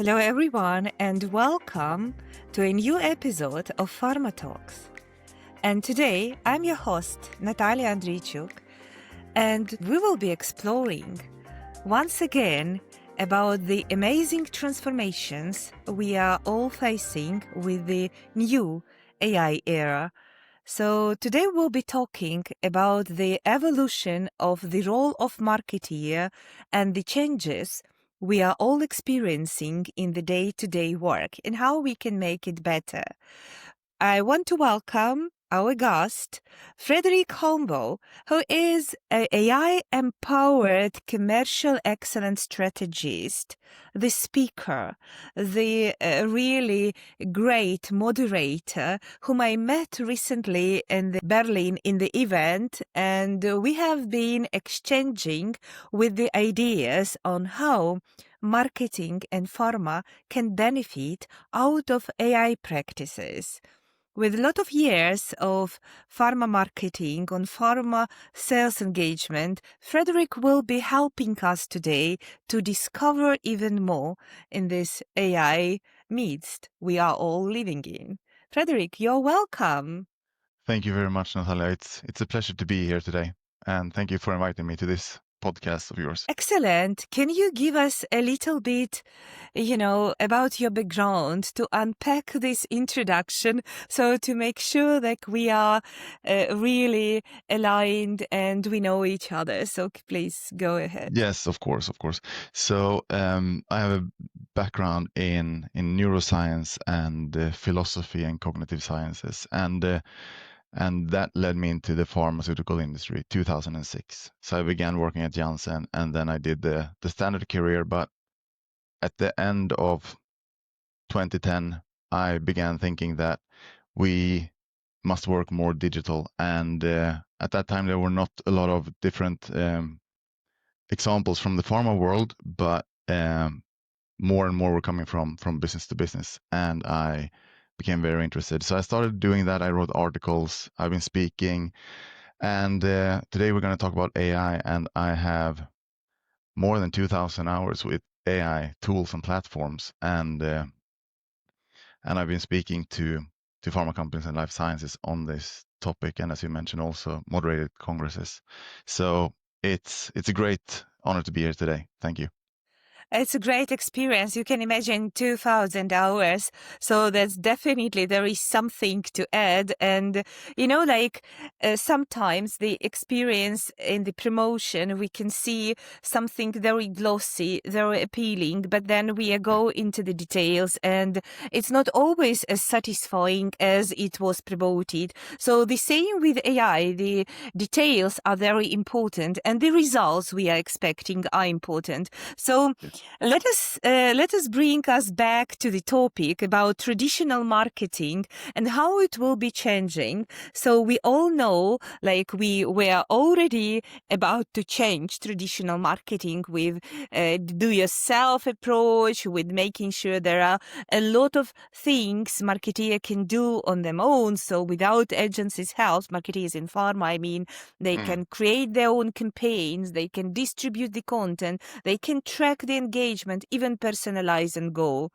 Hello, everyone, and welcome to a new episode of Pharma Talks. And today, I'm your host, Nataliya Andreychuk, and we will be exploring once again about the amazing transformations we are all facing with the new AI era. So today we'll be talking about the evolution of the role of marketeer and the changes we are all experiencing in the day-to-day work and how we can make it better. I want to welcome our guest, Fredrik Holmboe, who is an AI-empowered commercial excellence strategist, the speaker, the really great moderator whom I met recently in Berlin in the event, and we have been exchanging with the ideas on how marketing and pharma can benefit out of AI practices. With a lot of years of pharma marketing on pharma sales engagement, Fredrik will be helping us today to discover even more in this AI midst we are all living in. Fredrik, you're welcome. Thank you very much, Natalia. It's a pleasure to be here today. And thank you for inviting me to this podcast of yours. Excellent. Can you give us a little bit, about your background to unpack this introduction so to make sure that we are really aligned and we know each other? So please go ahead. Yes, of course. So I have a background in neuroscience and philosophy and cognitive sciences, and that led me into the pharmaceutical industry, 2006. So I began working at Janssen, and then I did the standard career. But at the end of 2010, I began thinking that we must work more digital. And at that time, there were not a lot of different examples from the pharma world, but more and more were coming from business to business. And I became very interested. So I started doing that. I wrote articles. I've been speaking. And today we're going to talk about AI. And I have more than 2,000 hours with AI tools and platforms. And I've been speaking to pharma companies and life sciences on this topic, and as you mentioned, also moderated congresses. So it's a great honor to be here today. Thank you. It's a great experience. You can imagine 2,000 hours. So that's definitely, there is something to add. And, sometimes the experience in the promotion, we can see something very glossy, very appealing, but then we go into the details and it's not always as satisfying as it was promoted. So the same with AI, the details are very important and the results we are expecting are important. So let us bring us back to the topic about traditional marketing and how it will be changing. So we all know, we were already about to change traditional marketing with do-yourself approach, with making sure there are a lot of things marketeer can do on their own. So without agencies' help, marketeers in pharma, they can create their own campaigns, they can distribute the content, they can track the engagement, even personalize and go.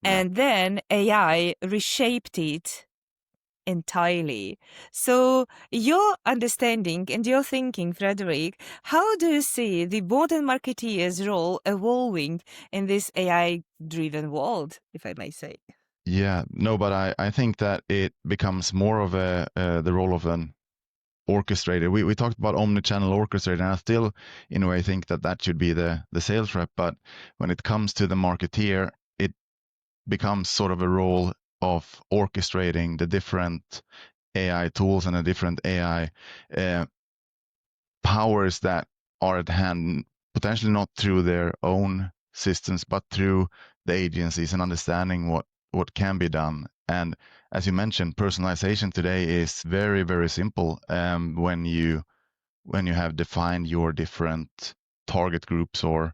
Yeah. And then AI reshaped it entirely. So your understanding and your thinking, Fredrik, how do you see the modern marketeer's role evolving in this AI-driven world, if I may say? Yeah, no, but I think that it becomes more of the role of an orchestrator. We talked about omnichannel orchestrator, and I still, in a way, think that should be the sales rep. But when it comes to the marketeer, it becomes sort of a role of orchestrating the different AI tools and the different AI powers that are at hand, potentially not through their own systems, but through the agencies, and understanding what can be done. And as you mentioned, personalization today is very, very simple when you have defined your different target groups or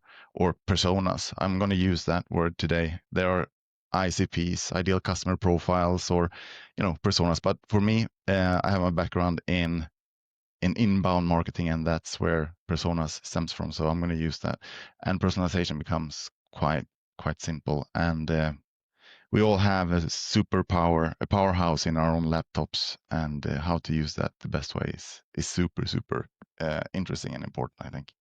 personas. I'm going to use that word today. There are ICPs, ideal customer profiles, or personas. But for me, I have a background in inbound marketing, and that's where personas stems from. So I'm going to use that, and personalization becomes quite quite simple. And we all have a powerhouse in our own laptops, and how to use that the best way is super, super interesting and important, I think.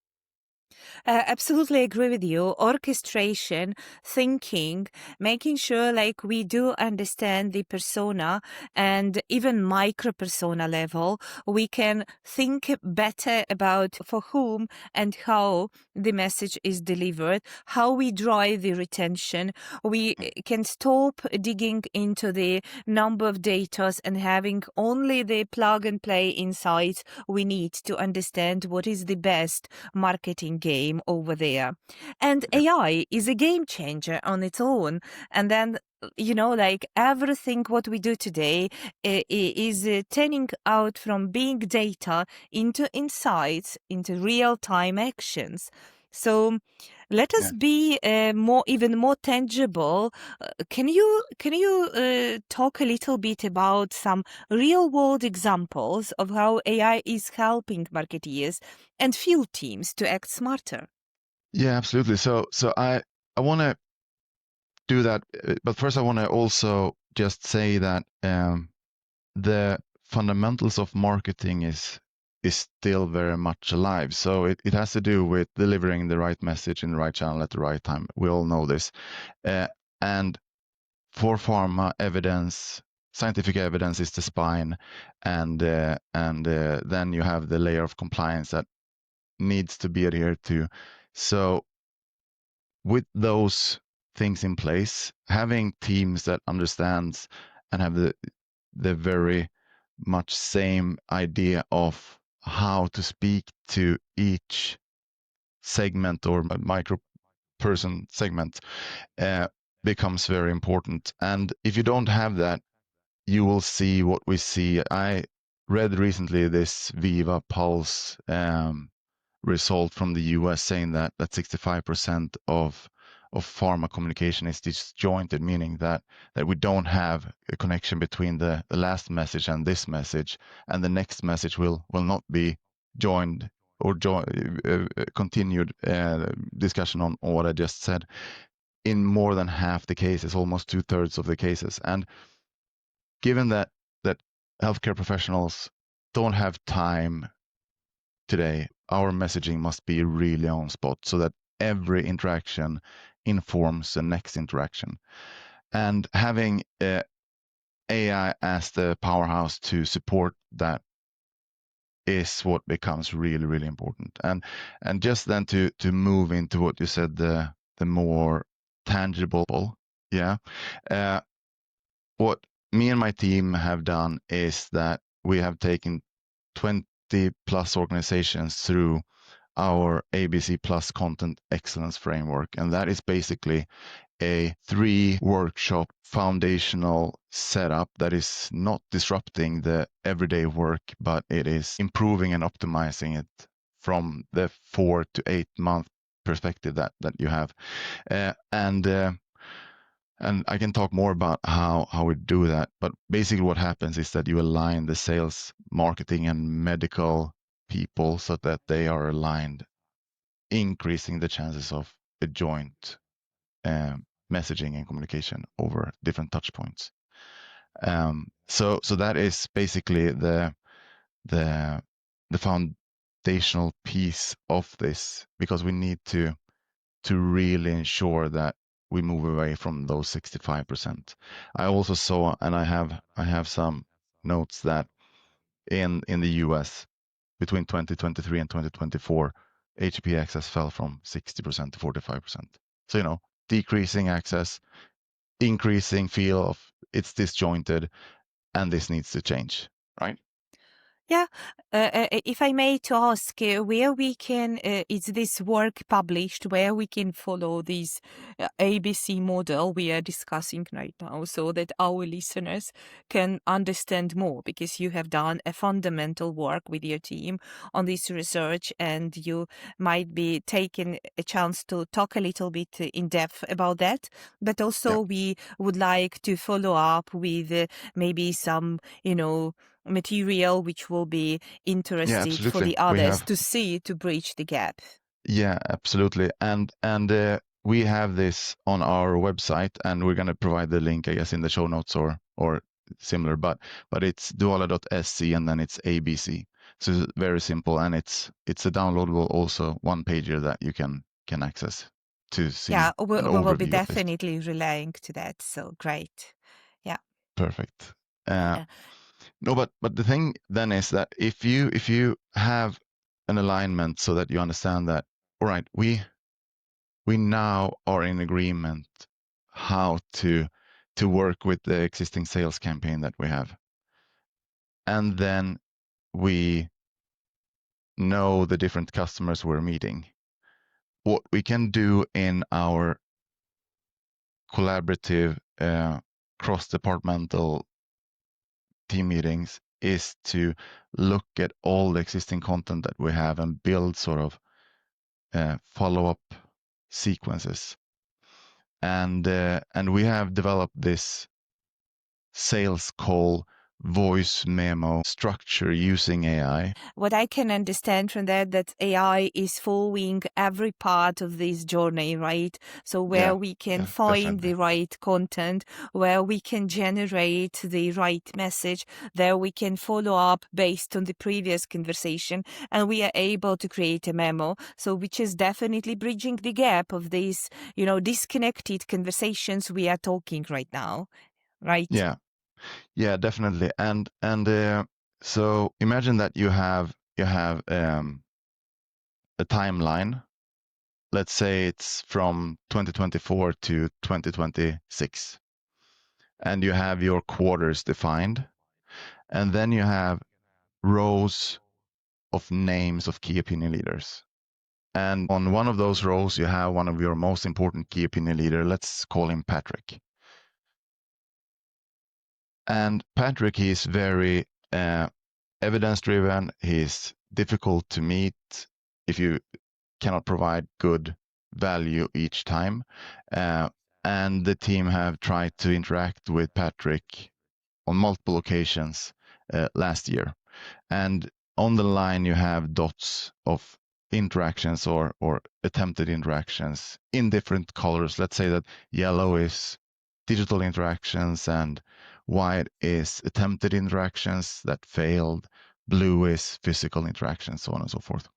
Absolutely agree with you. Orchestration, thinking, making sure like we do understand the persona and even micro persona level, we can think better about for whom and how the message is delivered, how we drive the retention. We can stop digging into the number of data and having only the plug and play insights we need to understand what is the best marketing game over there. And Yeah. AI is a game changer on its own. And then, like everything what we do today is turning out from being data into insights, into real-time actions. So let us Yeah. be even more tangible. Can you talk a little bit about some real world examples of how AI is helping marketeers and field teams to act smarter? Yeah, absolutely. So I want to do that, but first I want to also just say that the fundamentals of marketing is still very much alive. So it has to do with delivering the right message in the right channel at the right time. We all know this. And for pharma, scientific evidence is the spine, and then you have the layer of compliance that needs to be adhered to. So with those things in place, having teams that understands and have the very much same idea of how to speak to each segment or micro person segment uh, becomes very important. And if you don't have that, you will see what we see. I read recently this Viva Pulse result from the US saying that 65% of pharma communication is disjointed, meaning that we don't have a connection between the last message and this message, and the next message will not be joined or continued discussion on what I just said in more than half the cases, almost 2/3 of the cases. And given that healthcare professionals don't have time today, our messaging must be really on spot so that every interaction informs the next interaction. And having AI as the powerhouse to support that is what becomes really, really important. And just then to move into what you said, the more tangible, yeah. What me and my team have done is that we have taken 20 plus organizations through our ABC Plus Content Excellence Framework. And that is basically a 3-workshop foundational setup that is not disrupting the everyday work, but it is improving and optimizing it from the 4 to 8 month perspective that you have. And I can talk more about how we do that. But basically what happens is that you align the sales, marketing, and medical people so that they are aligned, increasing the chances of a joint messaging and communication over different touch points. So that is basically the foundational piece of this, because we need to really ensure that we move away from those 65%. I also saw, and I have some notes that in the US between 2023 and 2024, HP access fell from 60% to 45%. So, decreasing access, increasing feel of it's disjointed, and this needs to change, right? Yeah, if I may to ask, where we can, is this work published, where we can follow this ABC model we are discussing right now so that our listeners can understand more? Because you have done a fundamental work with your team on this research, and you might be taking a chance to talk a little bit in depth about that. But also, Yeah. we would like to follow up with maybe some, material which will be Yeah, interested for absolutely. the We others have. to see to bridge the gap. Yeah, absolutely. And we have this on our website, and we're going to provide the link, I guess, in the show notes or similar, but it's duala.sc and then it's ABC. So it's very simple, and it's a downloadable also one pager that you can access to see Yeah, an we will be overview of this. definitely relaying to that. So great. Yeah. Perfect. Uh, No, but the thing then is that if you have an alignment so that you understand that, all right, we now are in agreement how to work with the existing sales campaign that we have. And then we know the different customers we're meeting. What we can do in our collaborative cross-departmental team meetings is to look at all the existing content that we have and build sort of follow-up sequences. And we have developed this sales call voice memo structure using AI. What I can understand from that AI is following every part of this journey, right? So where we can find Definitely. the right content, where we can generate the right message, there we can follow up based on the previous conversation, and we are able to create a memo. So which is definitely bridging the gap of these, disconnected conversations we are talking right now, right? Yeah, definitely. And so imagine that you have a timeline. Let's say it's from 2024 to 2026, and you have your quarters defined, and then you have rows of names of key opinion leaders. And on one of those rows, you have one of your most important key opinion leader. Let's call him Patrick. And Patrick, he's very evidence-driven. He's difficult to meet if you cannot provide good value each time. And the team have tried to interact with Patrick on multiple occasions last year. And on the line, you have dots of interactions or attempted interactions in different colors. Let's say that yellow is digital interactions and white is attempted interactions that failed. Blue is physical interactions, so on and so forth.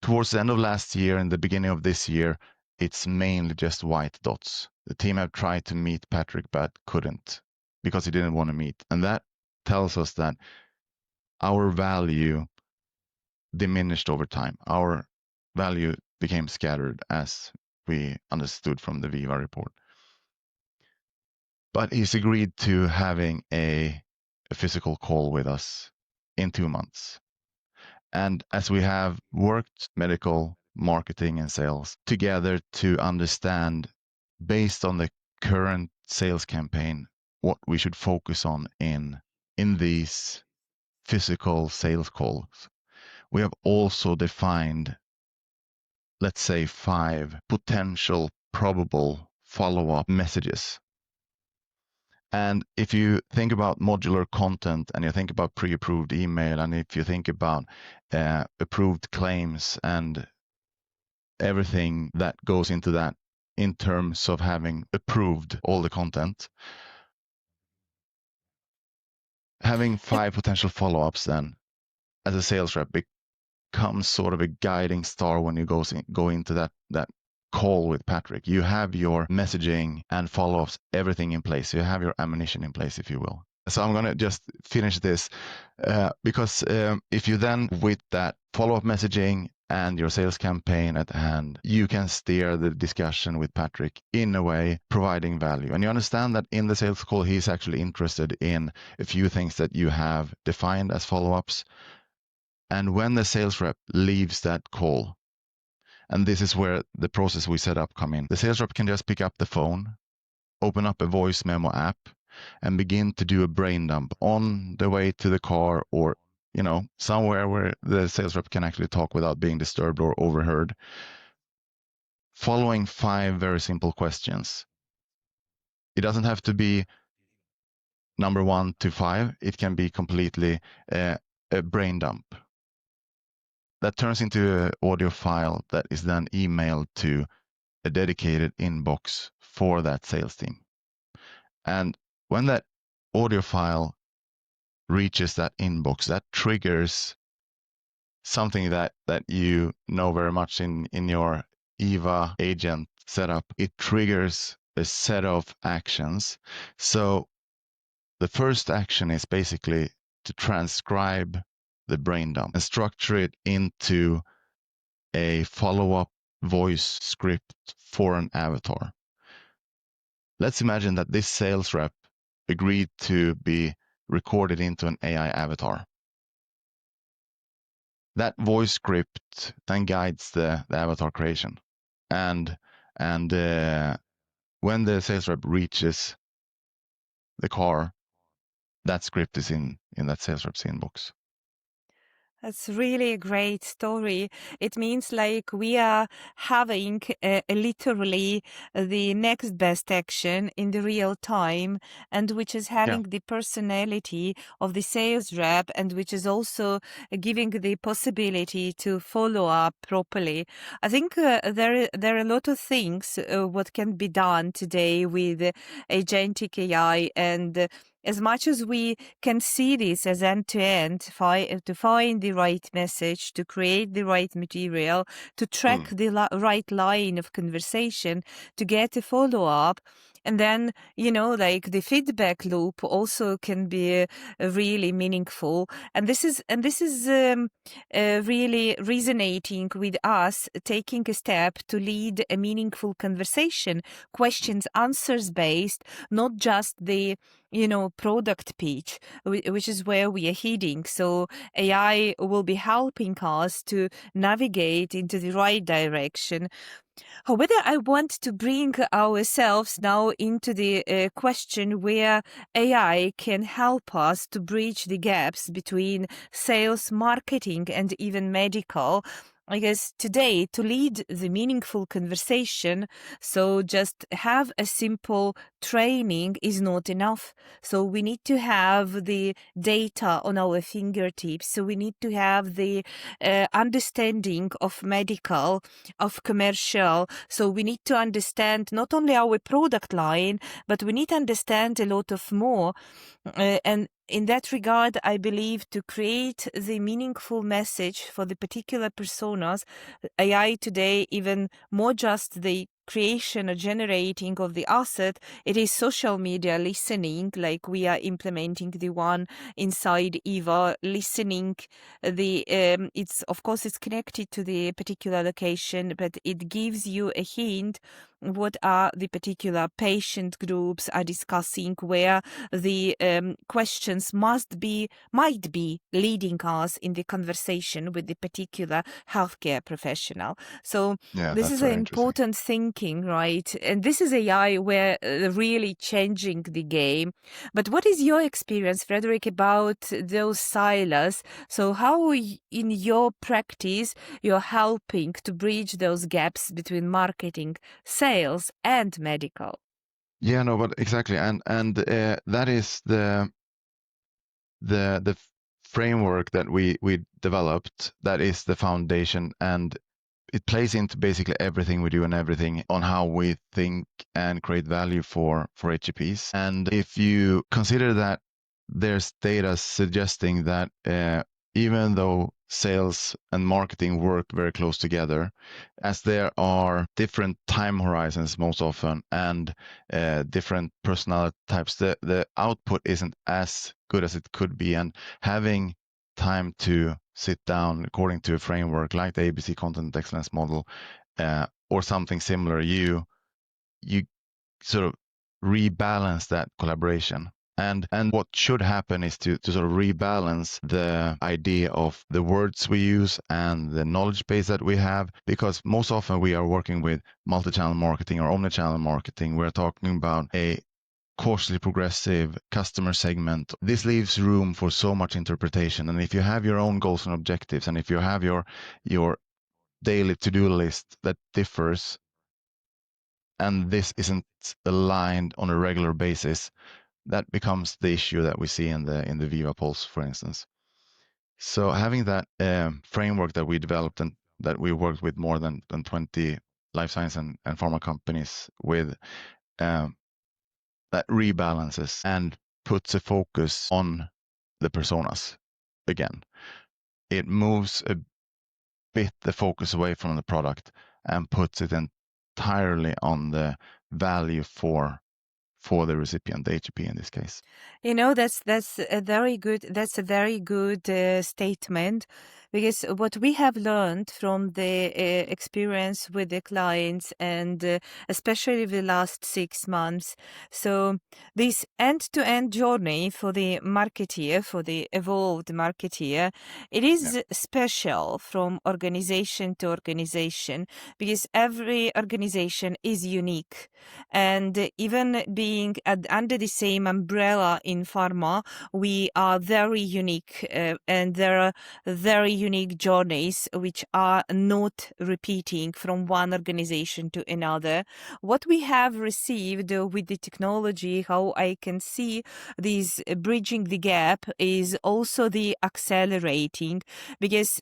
Towards the end of last year and the beginning of this year, it's mainly just white dots. The team have tried to meet Patrick but couldn't because he didn't want to meet. And that tells us that our value diminished over time. Our value became scattered, as we understood from the Viva report. But he's agreed to having a physical call with us in 2 months. And as we have worked medical, marketing, and sales together to understand, based on the current sales campaign, what we should focus on in these physical sales calls, we have also defined, let's say, 5 potential probable follow-up messages. And if you think about modular content and you think about pre-approved email, and if you think about approved claims and everything that goes into that in terms of having approved all the content, having 5 potential follow-ups then as a sales rep becomes sort of a guiding star when you go into that call with Patrick. You have your messaging and follow-ups, everything in place. You have your ammunition in place, if you will. So I'm going to just finish this because if you then, with that follow-up messaging and your sales campaign at hand, you can steer the discussion with Patrick in a way providing value. And you understand that in the sales call, he's actually interested in a few things that you have defined as follow-ups. And when the sales rep leaves that call, and this is where the process we set up come in, the sales rep can just pick up the phone, open up a voice memo app, and begin to do a brain dump on the way to the car, or somewhere where the sales rep can actually talk without being disturbed or overheard, following 5 very simple questions. It doesn't have to be number 1 to 5. It can be completely a brain dump. that turns into an audio file that is then emailed to a dedicated inbox for that sales team. And when that audio file reaches that inbox, that triggers something that you know very much in your Eva agent setup. It triggers a set of actions. So the first action is basically to transcribe the brain dump and structure it into a follow-up voice script for an avatar. Let's imagine that this sales rep agreed to be recorded into an AI avatar. That voice script then guides the avatar creation. And when the sales rep reaches the car, that script is in that sales rep's inbox. That's really a great story. It means like we are having literally the next best action in the real time, and which is having the personality of the sales rep, and which is also giving the possibility to follow up properly. I think there are a lot of things what can be done today with agentic AI, and as much as we can see this as end-to-end, to find the right message, to create the right material, to track the right line of conversation, to get a follow-up. And then, like the feedback loop also can be really meaningful. And this is really resonating with us, taking a step to lead a meaningful conversation, questions, answers based, not just the product pitch, which is where we are heading. So AI will be helping us to navigate into the right direction. However, I want to bring ourselves now into the question where AI can help us to bridge the gaps between sales, marketing, and even medical. I guess today, to lead the meaningful conversation, so just have a simple training is not enough. So we need to have the data on our fingertips. So we need to have the understanding of medical, of commercial. So we need to understand not only our product line, but we need to understand a lot of more. And in that regard, I believe to create the meaningful message for the particular personas, AI today, even more just the creation or generating of the asset, it is social media listening, like we are implementing the one inside Eva, listening. It's of course it's connected to the particular location, but it gives you a hint what are the particular patient groups are discussing, where the questions might be leading us in the conversation with the particular healthcare professional. So this is an important thinking, right? And this is AI where really changing the game. But what is your experience, Fredrik, about those silos? So how in your practice you're helping to bridge those gaps between marketing, sales, and medical? Yeah, no, but exactly, and that is the framework that we developed. That is the foundation, and it plays into basically everything we do and everything on how we think and create value for HCPs. And if you consider that there's data suggesting that even though sales and marketing work very close together, as there are different time horizons most often and different personality types, the output isn't as good as it could be. And having time to sit down according to a framework like the ABC Content Excellence Model or something similar, you sort of rebalance that collaboration. And what should happen is to sort of rebalance the idea of the words we use and the knowledge base that we have, because most often we are working with multi-channel marketing or omnichannel marketing. We're talking about a cautiously progressive customer segment. This leaves room for so much interpretation. And if you have your own goals and objectives, and if you have your daily to-do list that differs, and this isn't aligned on a regular basis, that becomes the issue that we see in the Viva Pulse, for instance. So having that framework that we developed and that we worked with more than 20 life science and pharma companies with, that rebalances and puts a focus on the personas again. It moves a bit the focus away from the product and puts it entirely on the value for the recipient, the HCP in this case. You know, that's a very good statement, because what we have learned from the experience with the clients, and especially the last 6 months, so this end-to-end journey for the marketeer, for the evolved marketeer, it is special from organization to organization, because every organization is unique. And even being under the same umbrella in pharma, we are very unique, and there are very unique journeys which are not repeating from one organization to another. What we have received with the technology, how I can see this bridging the gap, is also the accelerating, because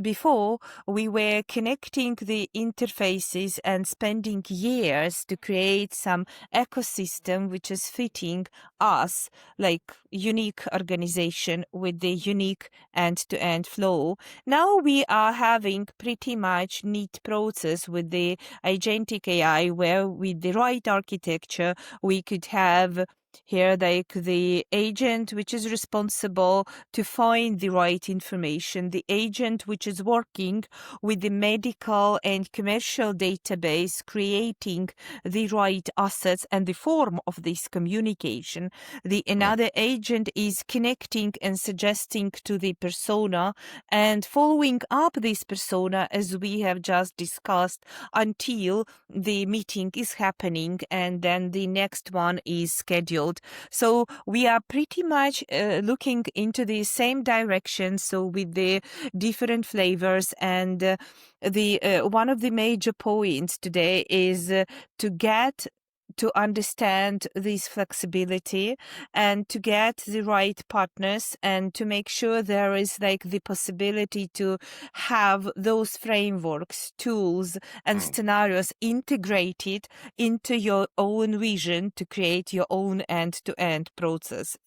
before we were connecting the interfaces and spending years to create some ecosystem which is fitting us, like unique organization with the unique end-to-end flow. Now we are having pretty much neat process with the agentic AI, where with the right architecture we could have here like the agent which is responsible to find the right information, the agent which is working with the medical and commercial database, creating the right assets and the form of this communication. The another agent is connecting and suggesting to the persona and following up this persona, as we have just discussed, until the meeting is happening and then the next one is scheduled. So we are pretty much looking into the same direction, so with the different flavors. And the one of the major points today is to get to understand this flexibility and to get the right partners, and to make sure there is like the possibility to have those frameworks, tools, and scenarios integrated into your own vision to create your own end-to-end process,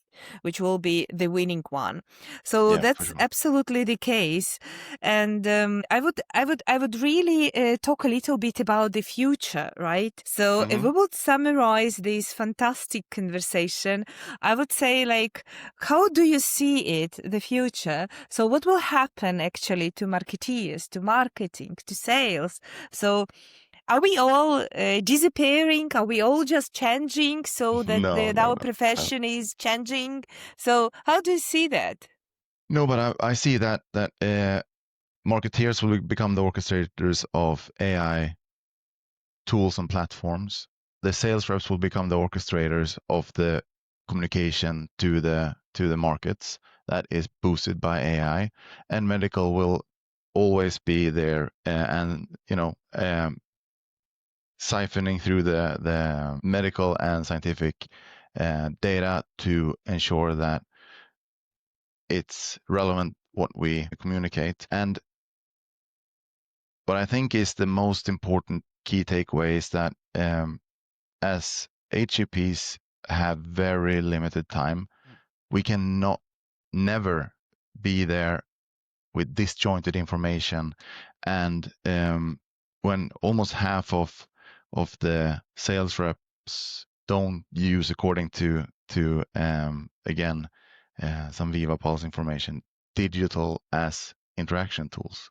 which will be the winning one. So Yeah, for that's sure. absolutely the case. And I would really talk a little bit about the future, right? So if we would summarize this fantastic conversation, I would say, like, how do you see it, the future? So what will happen actually to marketeers, to marketing, to sales? So are we all disappearing? Are we all just changing so that No. our profession is changing? So how do you see that? No, but I see that marketeers will become the orchestrators of AI tools and platforms. The sales reps will become the orchestrators of the communication to the markets that is boosted by AI, and medical will always be there, and siphoning through the medical and scientific data to ensure that it's relevant what we communicate. And what I think is the most important key takeaway is that as HCPs have very limited time, we cannot never be there with disjointed information. And when almost half of the sales reps don't use, according to again some Viva Pulse information, digital as interaction tools,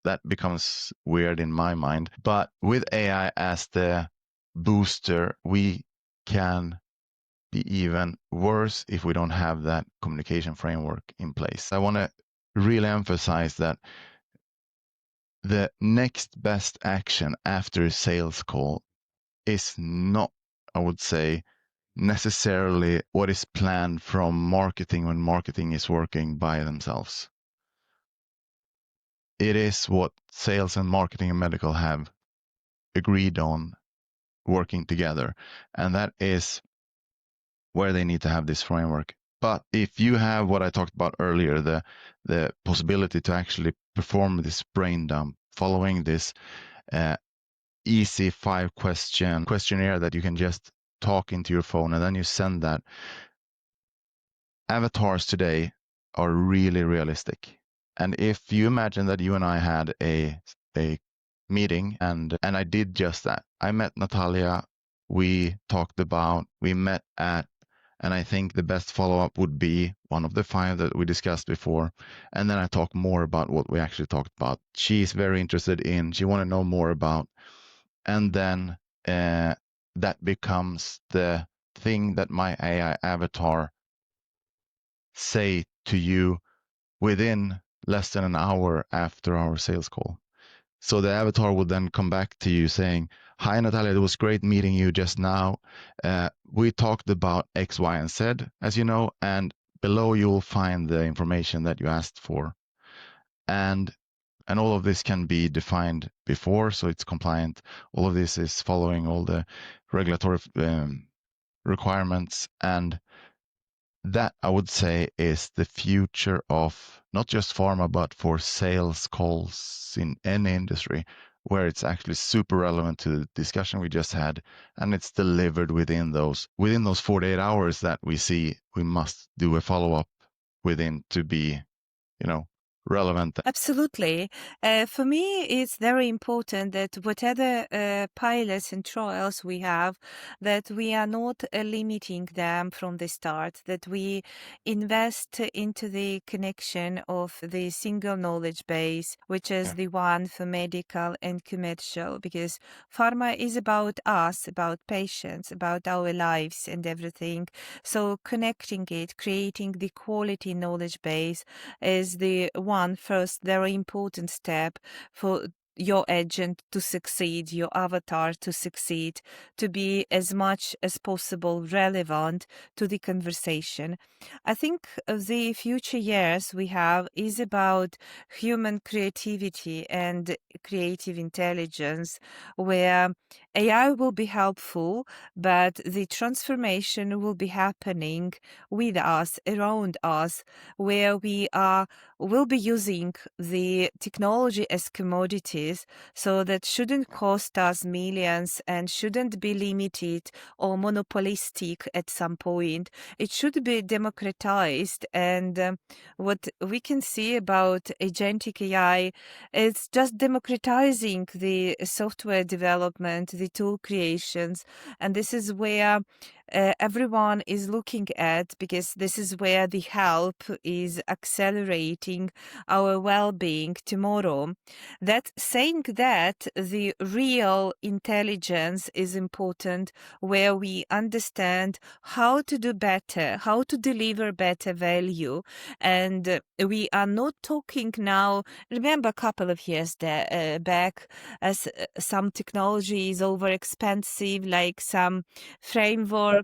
that becomes weird in my mind. But with AI as the booster, we can be even worse if we don't have that communication framework in place. I want to really emphasize that the next best action after a sales call is not, I would say, necessarily what is planned from marketing when marketing is working by themselves. It is what sales and marketing and medical have agreed on working together. And that is where they need to have this framework But if you have what I talked about earlier, the possibility to actually perform this brain dump following this easy 5-question questionnaire that you can just talk into your phone and then you send that. Avatars today are really realistic. And if you imagine that you and I had a meeting and I did just that. I met Nataliya, we met at, and I think the best follow-up would be one of the 5 that we discussed before. And then I talk more about what we actually talked about. She's very interested in, she want to know more about. And then that becomes the thing that my AI avatar say to you within less than an hour after our sales call. So the avatar will then come back to you saying, "Hi, Nataliya, it was great meeting you just now. We talked about X, Y, and Z, as you know, and below you will find the information that you asked for." And all of this can be defined before, so it's compliant. All of this is following all the regulatory requirements. And that, I would say, is the future of not just pharma, but for sales calls in any industry, where it's actually super relevant to the discussion we just had, and it's delivered within those 48 hours that we see we must do a follow-up within to be, relevant. Absolutely. For me, it's very important that whatever pilots and trials we have, that we are not limiting them from the start, that we invest into the connection of the single knowledge base, which is the one for medical and commercial, because pharma is about us, about patients, about our lives and everything. So connecting it, creating the quality knowledge base is the one first very important step for your agent to succeed, your avatar to succeed, to be as much as possible relevant to the conversation. I think the future years we have is about human creativity and creative intelligence, where AI will be helpful, but the transformation will be happening with us, around us, where will be using the technology as commodities, so that shouldn't cost us millions and shouldn't be limited or monopolistic at some point. It should be democratized. And what we can see about agentic AI, it's just democratizing the software development, the tool creations. And this is where everyone is looking at, because this is where the help is accelerating our well-being tomorrow. That saying that the real intelligence is important, where we understand how to do better, how to deliver better value. And we are not talking now, remember a couple of years back, as some technology is over expensive, like some frameworks,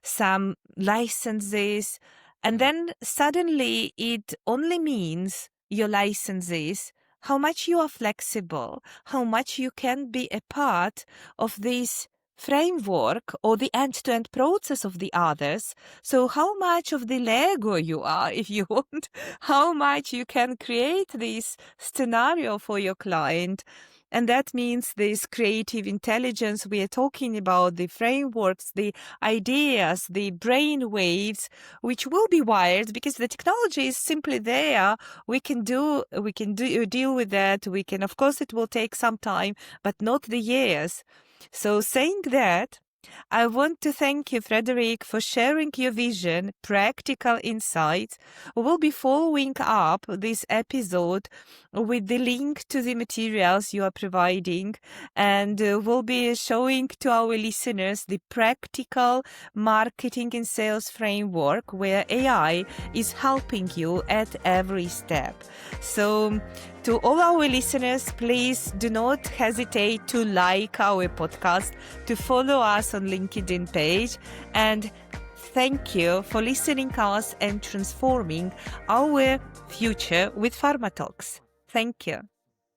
some licenses, and then suddenly it only means your licenses, how much you are flexible, how much you can be a part of this framework or the end-to-end process of the others. So how much of the Lego you are, if you want, how much you can create this scenario for your client. And that means this creative intelligence we are talking about, the frameworks, the ideas, the brain waves, which will be wired because the technology is simply there. We can deal with that. We can, of course, it will take some time, but not the years. So saying that, I want to thank you, Fredrik, for sharing your vision, practical insights. We will be following up this episode with the link to the materials you are providing, and we'll be showing to our listeners the practical marketing and sales framework where AI is helping you at every step. So, to all our listeners, please do not hesitate to like our podcast, to follow us on LinkedIn page, and thank you for listening to us and transforming our future with Pharma Talks. Thank you.